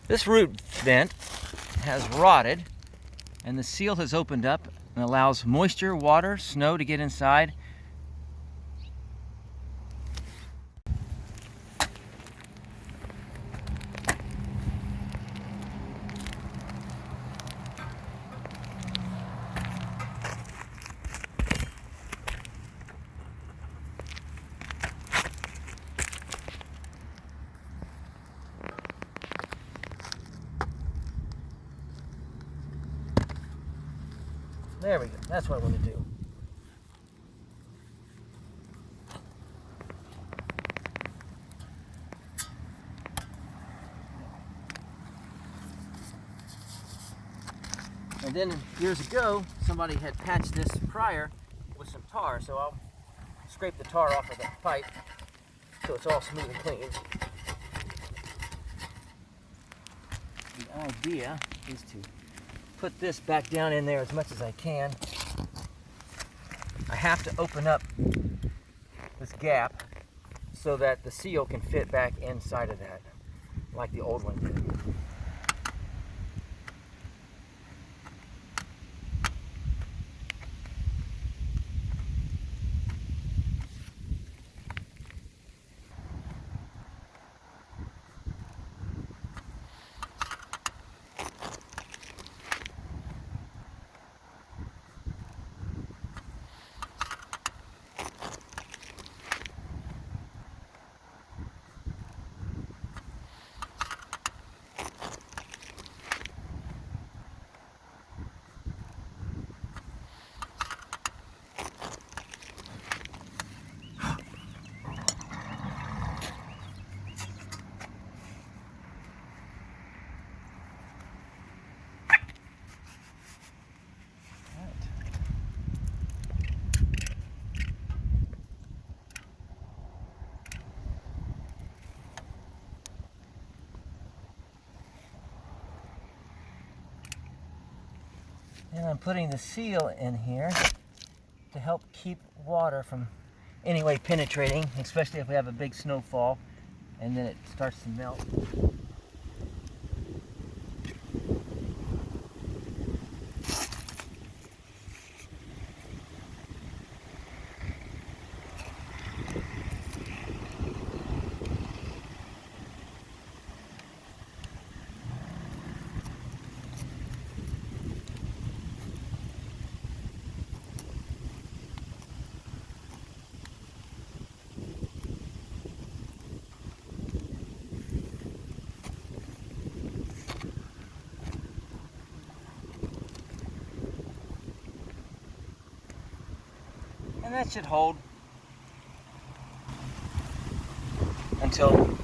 This root vent has rotted and the seal has opened up and allows moisture, water, snow to get inside. There we go. That's what I want to do. And then years ago, somebody had patched this prior with some tar, so I'll scrape the tar off of the pipe so it's all smooth and clean. The idea is to put this back down in there as much as I can. I have to open up this gap so that the seal can fit back inside of that, like the old one did. And I'm putting the seal in here to help keep water from anyway penetrating, especially if we have a big snowfall and then it starts to melt. And that should hold until